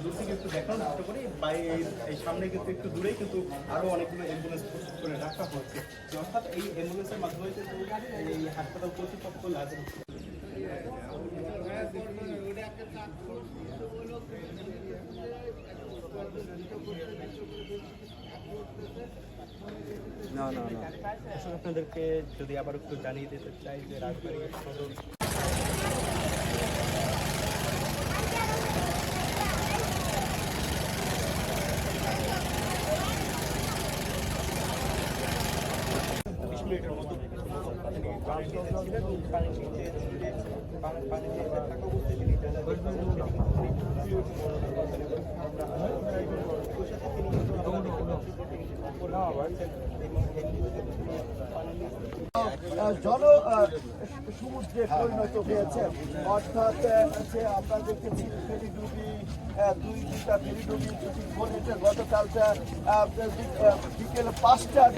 দূর থেকে একটু দেখানোর চেষ্টা করি। এই সামনে কিন্তু একটু দূরেই কিন্তু আরও অনেকগুলো অ্যাম্বুলেন্স প্রস্তুত করে রাখা হয়েছে। অর্থাৎ এই অ্যাম্বুলেন্সের মাধ্যমে কিন্তু এই হাসপাতাল কর্তৃপক্ষ লাভের না না না আসলে আপনাদেরকে যদি আবার একটু জানিয়ে দিতে চাই যে রাজবাড়ী সদর মিনিটের মতো জন সমুদ্রে পরিণত হয়েছে। অর্থাৎ আমরা দেখেছি ফেরি ডুবি, দুইটা ফেরি ডুবি, গতকালটা বিকেল 5টার